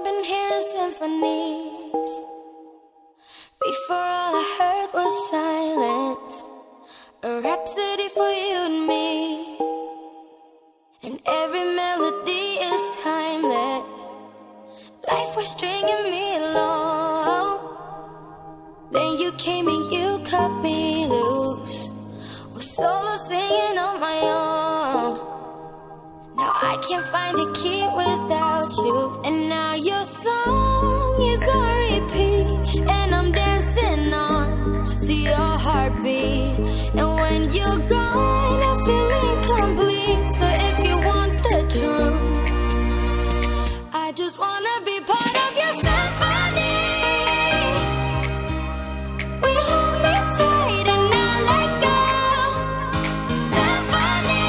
been hearing symphonies. Before all I heard was silence, a rhapsody for you and me. And every melody is timeless. Life was stringing me along. Then you came and you cut me loose. Was solo singing on my own. Now I can't find the key without you. And now your song is on repeat, and I'm dancing on to your heartbeat. And when you're gone, I feel incomplete. So if you want the truth, I just wanna be part of your symphony. We hold me tight and not let go. Symphony,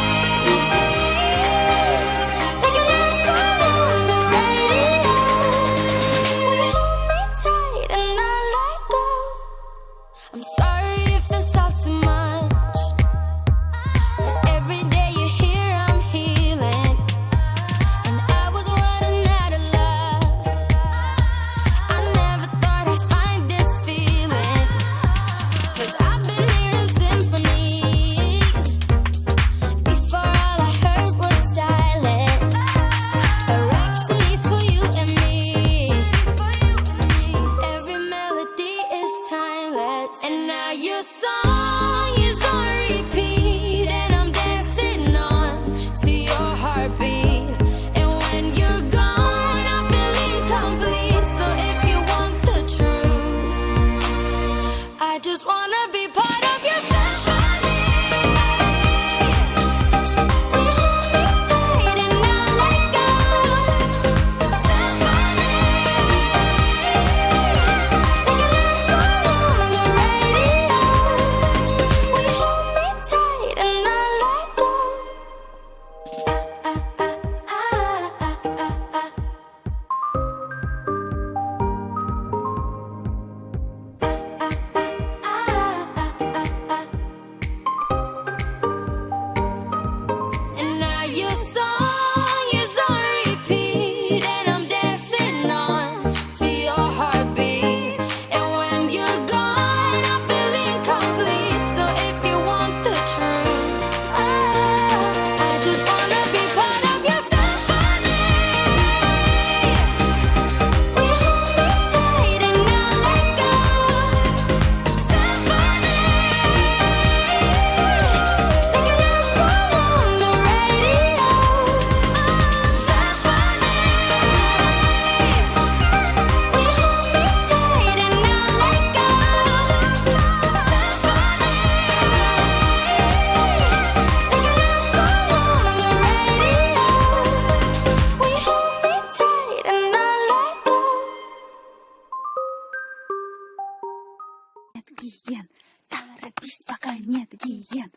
like a love song on the radio. We hold me tight and not let go. I'm sorry if it's all too much, but every day you're here I'm healing. And I was running out of luck. I never thought I'd find this feeling, 'cause I've been hearing symphonies. Before all I heard was silence, a rhapsody for you and me. And every melody is timeless. And now your song is on repeat, and I'm dancing on to your heartbeat. And when you're gone, I feel incomplete. So if you want the truth, I just wanna be part of your symphony. We hold me tight and not let go. Symphony, like a love song on the radio. We hold me tight and not let go. And now your song is on repeat, and I'm dancing on to your heartbeat. And when you're gone, I feel incomplete. So if you want the truth, I just wanna be part of your symphony. We hold me tight and not let go. Symphony, like a love song on the radio. Symphony, we hold me tight and not let go. Symphony, like a love song on the radio. We hold me tight and not let go. Нет гиен, торопись, пока нет гиен.